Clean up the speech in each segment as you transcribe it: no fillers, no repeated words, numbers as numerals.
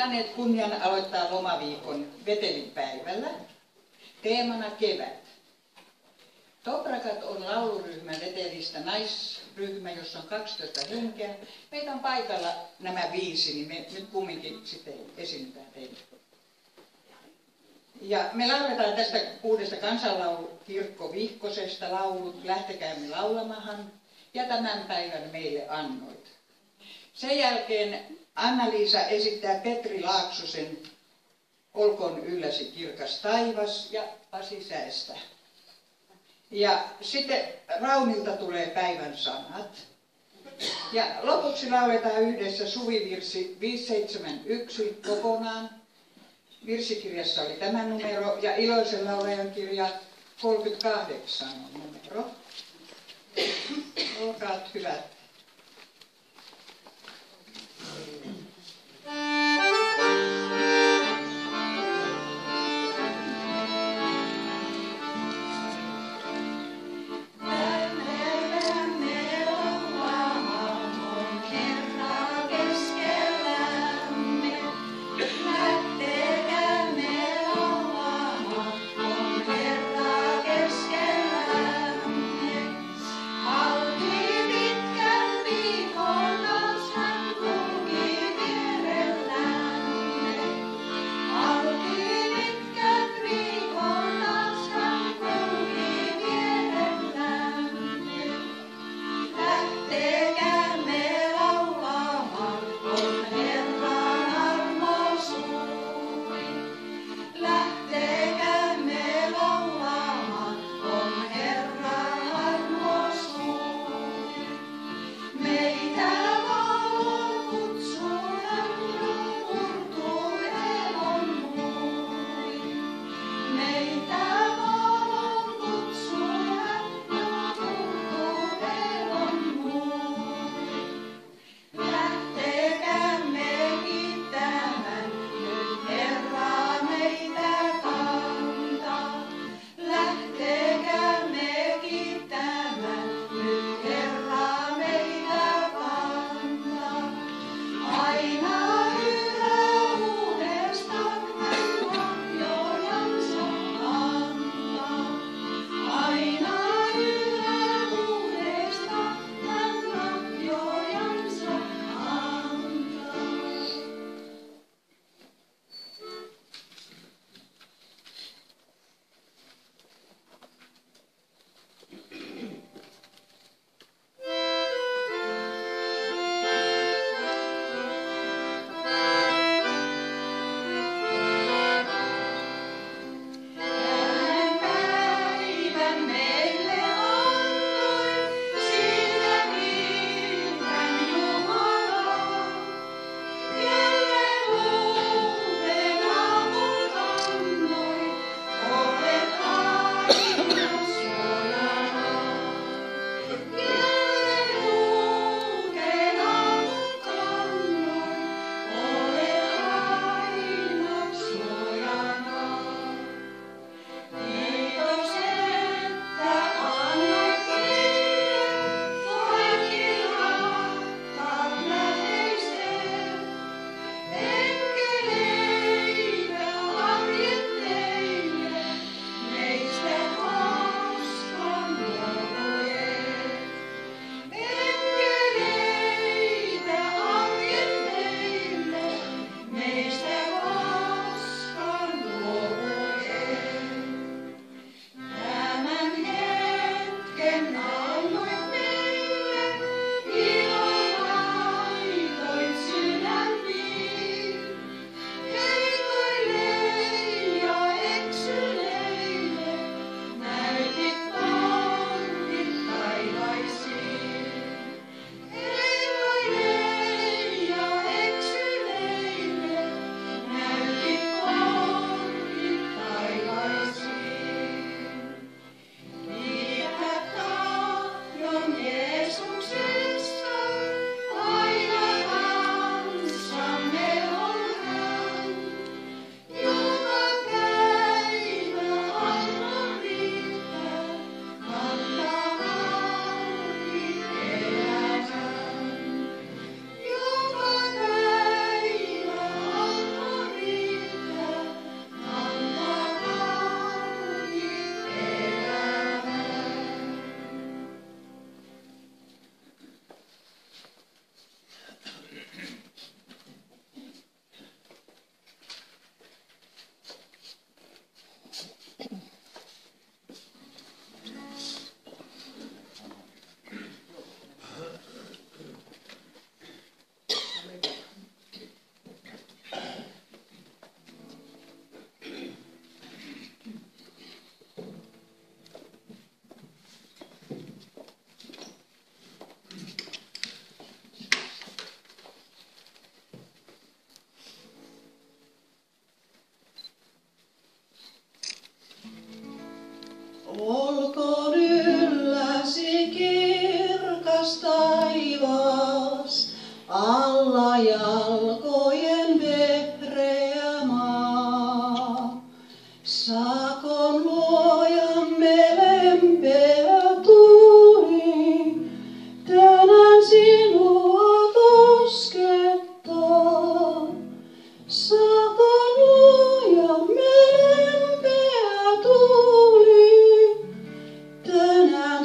saaneet kunnian aloittaa lomaviikon Vetelinpäivällä. Teemana kevät. Toprakat on lauluryhmä Vetelistä, naisryhmä, jossa on 12 henkeä. Meitä on paikalla nämä 5, niin me nyt kumminkin sitten esiinnytään teille. Ja me lauletaan tästä 6 kansanlaulukirkko Vihkosesta laulut Lähtekäämme laulamahan ja tämän päivän meille annoit. Sen jälkeen Anna-Liisa esittää Petri Laaksosen Olkoon ylläsi kirkas taivas ja Pasi Säestä. Ja sitten Raunilta tulee päivän sanat. Ja lopuksi lauletaan yhdessä suvivirsi 571 kokonaan. Virsikirjassa oli tämä numero ja Iloisen laulajan kirja 38 on numero. Olkaa hyvät. Pitkä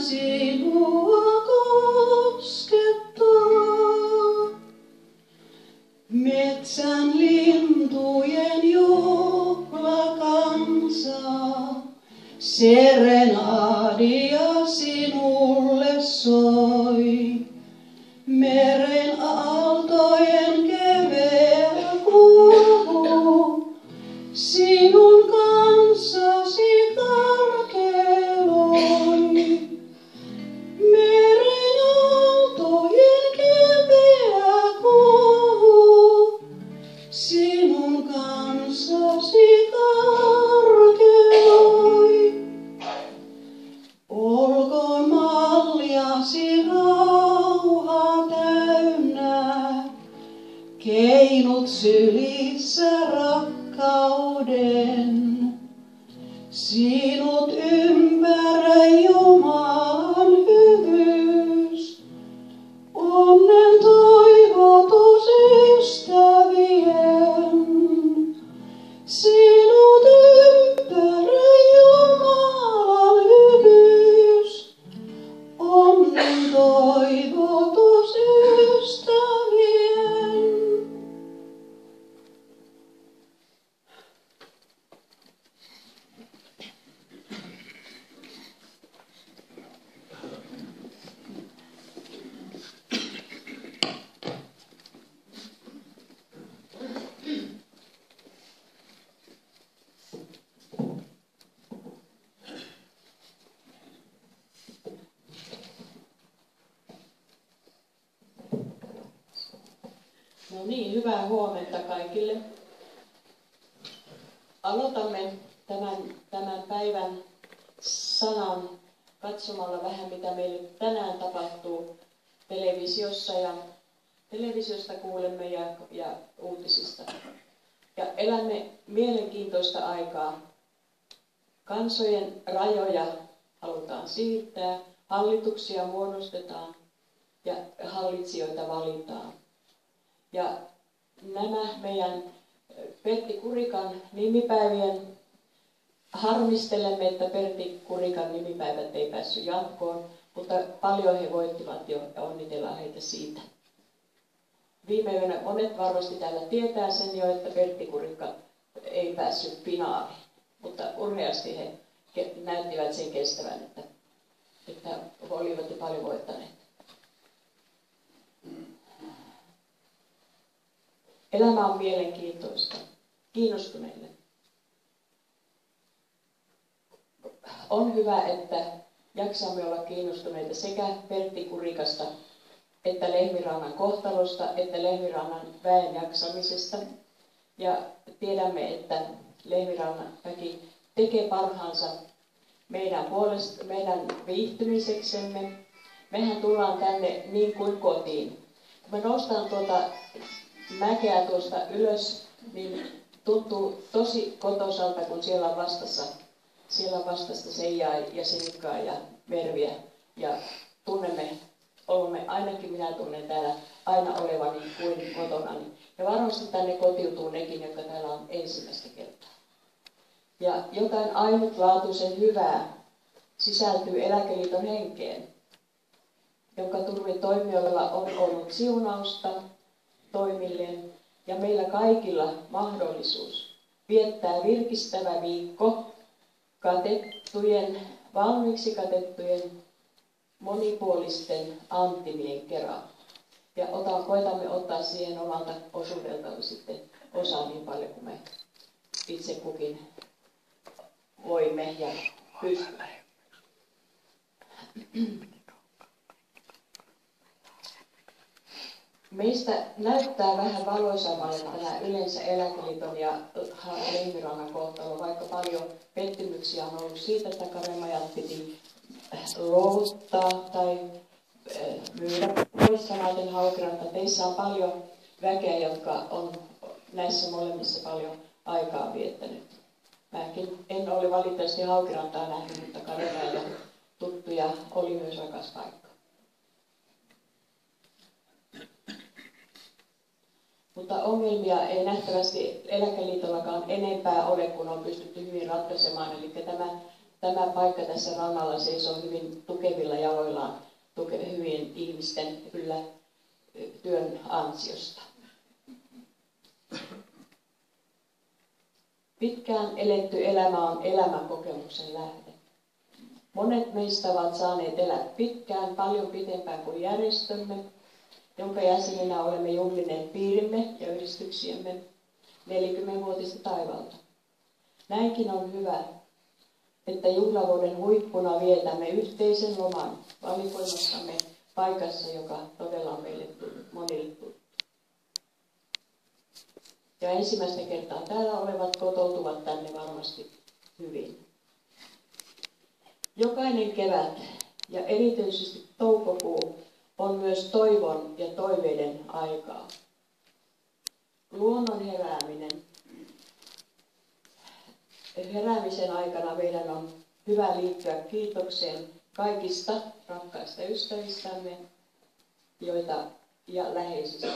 sinua koskettaa. Metsän lintujen juhlakansa, serenaadia sinulle soi. Meren aaltojen keveä kuohu, sinun kanssasi karkeloi. Meren aaltojen keveä kuohu, sinun kanssasi karkeloi. Olkoon malliasi rauha täynnä, keinut sylissä rakkauden. Sinut ympäröi Jumalan hyvyys, onnen toivotus ystävien. Sinut ympäröi Jumalan hyvyys, onnen toivotus ystävien. No niin, hyvää huomenta kaikille. Aloitamme tämän päivän sanan katsomalla vähän, mitä meille tänään tapahtuu televisiossa ja televisiosta kuulemme ja uutisista. Ja elämme mielenkiintoista aikaa. Kansojen rajoja halutaan siirtää, hallituksia muodostetaan ja hallitsijoita valitaan. Ja nämä meidän Pertti Kurikan nimipäivien harmistelemme, että Pertti Kurikan nimipäivät ei päässyt jatkoon, mutta paljon he voittivat jo ja onnitellaan heitä siitä. Viime yönä monet varmasti täällä tietää sen jo, että Pertti Kurikka ei päässyt finaaliin, mutta urheasti he näyttivät sen kestävän, että olivat jo paljon voittaneet. Elämä on mielenkiintoista, kiinnostuneille. On hyvä, että jaksamme olla kiinnostuneita sekä Pertti Kurikasta, että Lehmirannan kohtalosta, että Lehmirannan väen jaksamisesta. Ja tiedämme, että Lehmirannan väki tekee parhaansa meidän viihtymiseksemme. Mehän tullaan tänne niin kuin kotiin. Kun me noustaan tuota mäkeä tuosta ylös, niin tuntuu tosi kotoisalta, kun siellä on vastassa Seijaa ja Senikkaa ja Merviä. Ja olemme, ainakin minä tunnen täällä aina olevani kuin kotonani. Ja varmasti tänne kotiutuu nekin, jotka täällä on ensimmäistä kertaa. Ja jotain ainutlaatuisen hyvää sisältyy Eläkeliiton henkeen, jonka turvin toimijoilla on ollut siunausta toimilleen ja meillä kaikilla mahdollisuus viettää virkistävä viikko valmiiksi katettujen monipuolisten antimien kerran. Ja koetamme ottaa siihen omalta osuudeltamme sitten osaa niin paljon kuin me itse kukin voimme ja pystymme. Meistä näyttää vähän valoisammalle tämä yleensä Eläkeliiton ja Lehmirannan kohtalo, vaikka paljon pettymyksiä on ollut siitä, että Karemajat piti luovuttaa tai myydä pois, samaten Haukiranta. Teissä on paljon väkeä, jotka on näissä molemmissa paljon aikaa viettänyt. Mäkin en ole valitettavasti Haukirantaa nähnyt, mutta Karemaja tuttuja oli myös rakas paikka. Mutta ongelmia ei nähtävästi Eläkeliitollakaan enempää ole, kun on pystytty hyvin ratkaisemaan. Eli tämä tämä paikka tässä rannalla seisoo hyvin tukevilla jaloillaan, hyvien ihmisten kyllä työn ansiosta. Pitkään eletty elämä on elämänkokemuksen lähde. Monet meistä ovat saaneet elää pitkään, paljon pitempään kuin järjestömme, jonka jäseninä olemme juhlineet piirimme ja yhdistyksiemme 40-vuotista taivalta. Näinkin on hyvä, että juhlavuoden huippuna vietämme yhteisen loman valikoimassamme paikassa, joka todella on meille monille tuttu. Ja ensimmäistä kertaa täällä olevat kotoutuvat tänne varmasti hyvin. Jokainen kevät ja erityisesti toukokuu on myös toivon ja toiveiden aikaa. Luonnon heräämisen aikana meidän on hyvä liittyä kiitokseen kaikista rakkaista ystävistämme ja läheisistä.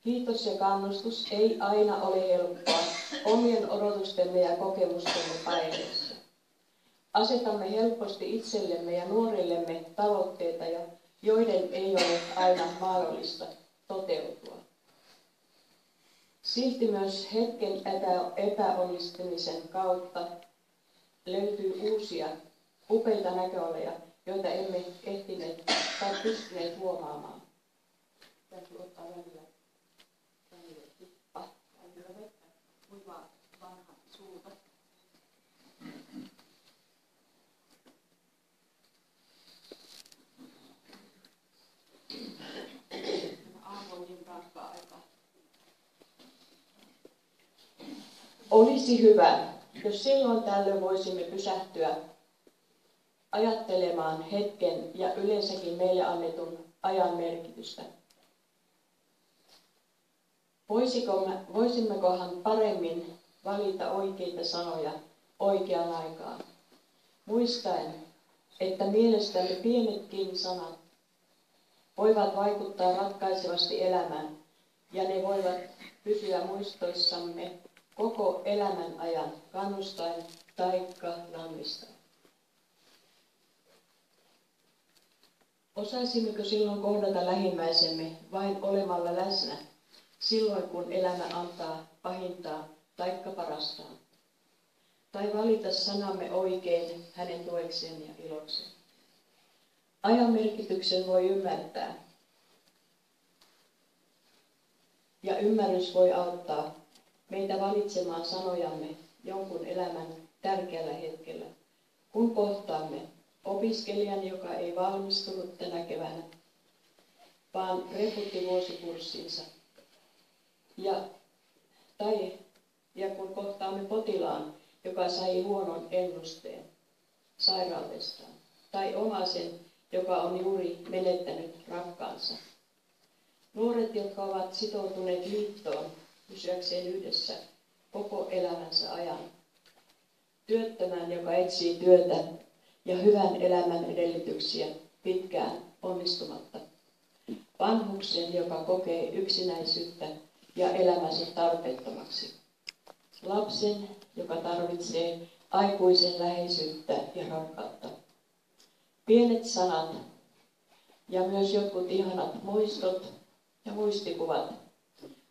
Kiitos ja kannustus ei aina ole helppoa omien odotustemme ja kokemustemme paineessa. Asetamme helposti itsellemme ja nuorillemme tavoitteita, joiden ei ole aina mahdollista toteutua. Silti myös hetken epäonnistumisen kautta löytyy uusia upeita näköaloja, joita emme ehtineet tai pystyneet huomaamaan. Täytyy ottaa välillä tippa, välillä vettä, kuivaa vanha suuta. Aamuisin tarkkaa aikaa. Olisi hyvä, jos silloin tällöin voisimme pysähtyä ajattelemaan hetken ja yleensäkin meille annetun ajan merkitystä. Voisimmekohan paremmin valita oikeita sanoja oikeaan aikaan, muistaen, että mielestämme pienetkin sanat voivat vaikuttaa ratkaisevasti elämään ja ne voivat pysyä muistoissamme koko elämän ajan kannustaen taikka lannistaen. Osaisimmeko silloin kohdata lähimmäisemme vain olemalla läsnä, silloin kun elämä antaa pahintaa taikka parastaan? Tai valita sanamme oikein hänen tuekseen ja ilokseen? Ajan merkityksen voi ymmärtää. Ja ymmärrys voi auttaa meitä valitsemaan sanojamme jonkun elämän tärkeällä hetkellä, kun kohtaamme opiskelijan, joka ei valmistunut tänä keväänä, vaan reputti vuosikurssinsa. Ja kun kohtaamme potilaan, joka sai huonon ennusteen sairaudestaan, tai omaisen, joka on juuri menettänyt rakkaansa. Nuoret, jotka ovat sitoutuneet liittoon pysyäkseen yhdessä koko elämänsä ajan. Työttömän, joka etsii työtä ja hyvän elämän edellytyksiä pitkään onnistumatta. Vanhuksen, joka kokee yksinäisyyttä ja elämänsä tarpeettomaksi. Lapsen, joka tarvitsee aikuisen läheisyyttä ja rakkautta. Pienet sanat ja myös jotkut ihanat muistot ja muistikuvat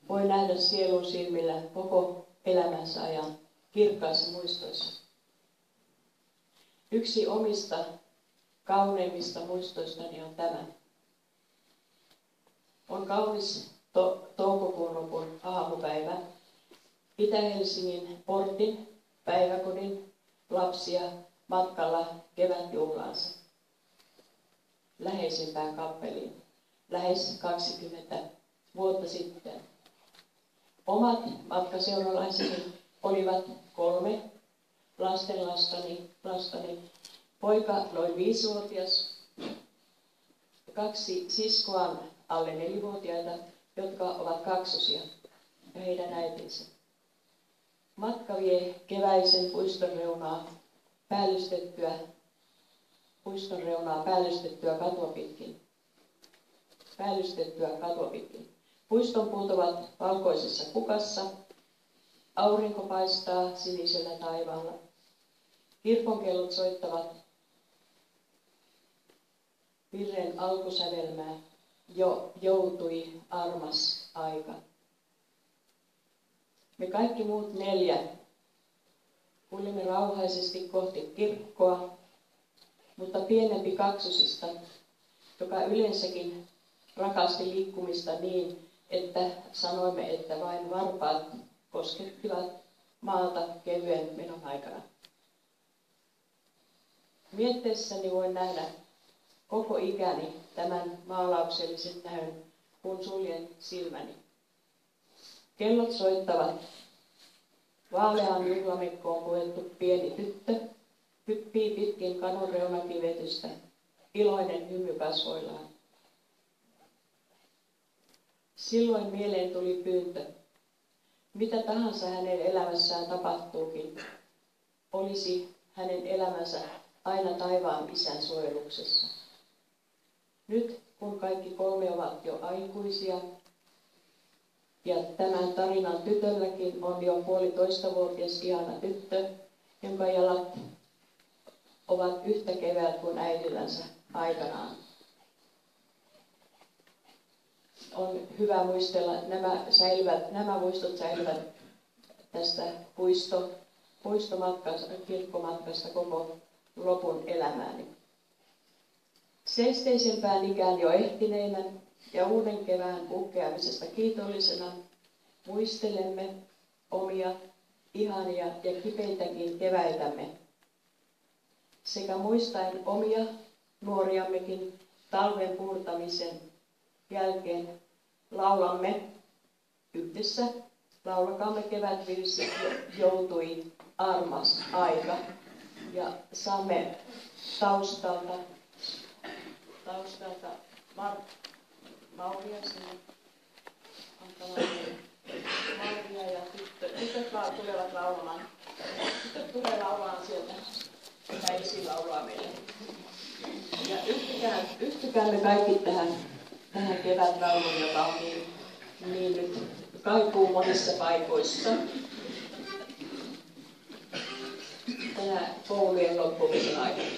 voi nähdä sielun silmillä koko elämänsä ajan kirkkaissa muistoissa. Yksi omista kauneimmista muistoistani on tämä. On kaunis toukokuun lopun aamupäivä. Itä-Helsingin Portin päiväkodin lapsia matkalla kevätjuhlaansa läheisimpään kappeliin lähes 20 vuotta sitten. Omat matkaseuralaiseni olivat 3 lastani, poika noin 5-vuotias, 2 siskoaan alle 4-vuotiaita, jotka ovat kaksosia, ja heidän äitinsä. Matka vie keväisen puiston reunaa päällystettyä katua pitkin. Puiston puut ovat valkoisessa kukassa. Aurinko paistaa sinisellä taivaalla. Kirkonkellot soittavat virren alkusävelmää. Jo joutui armas aika. Me kaikki muut 4 kuljimme rauhaisesti kohti kirkkoa, mutta pienempi kaksosista, joka yleensäkin rakasti liikkumista niin, että sanoimme, että vain varpaat koskettivat maata kevyen menon aikana. Mietteessäni voin nähdä koko ikäni tämän maalauksellisen näyn, kun suljen silmäni. Kellot soittavat. Vaaleaan juhlamekkoon puettu pieni tyttö hyppii pitkin kadun reunakivetystä, iloinen hymy kasvoillaan. Silloin mieleen tuli pyyntö. Mitä tahansa hänen elämässään tapahtuukin, olisi hänen elämänsä aina taivaan Isän suojeluksessa. Nyt kun kaikki 3 ovat jo aikuisia, ja tämän tarinan tytölläkin on jo 1,5-vuotias ihana tyttö, jonka jalat ovat yhtä keväät kuin äidillänsä aikanaan. On hyvä muistella, nämä muistot säilyvät tästä puistomatkasta, kirkkomatkasta koko lopun elämääni. Seesteisempään ikään jo ehtineinä ja uuden kevään puhkeamisesta kiitollisena muistelemme omia ihania ja kipeitäkin keväitämme. Sekä muistaen omia nuoriammekin talven puurtamisen jälkeen laulamme yhdessä. Laulakaamme kevätvirsi, joutui armas aika. Ja saamme taustalta Mauria sinne. Mauria ja tytöt tulevat laulamaan. Tytöt tulee laulamaan sieltä. Tämä esi laulaa meille. Ja yhtykään me kaikki tähän kevätlauluun, joka on niin nyt kaikuu monissa paikoissa. Tänä koulujen loppumisen aikana.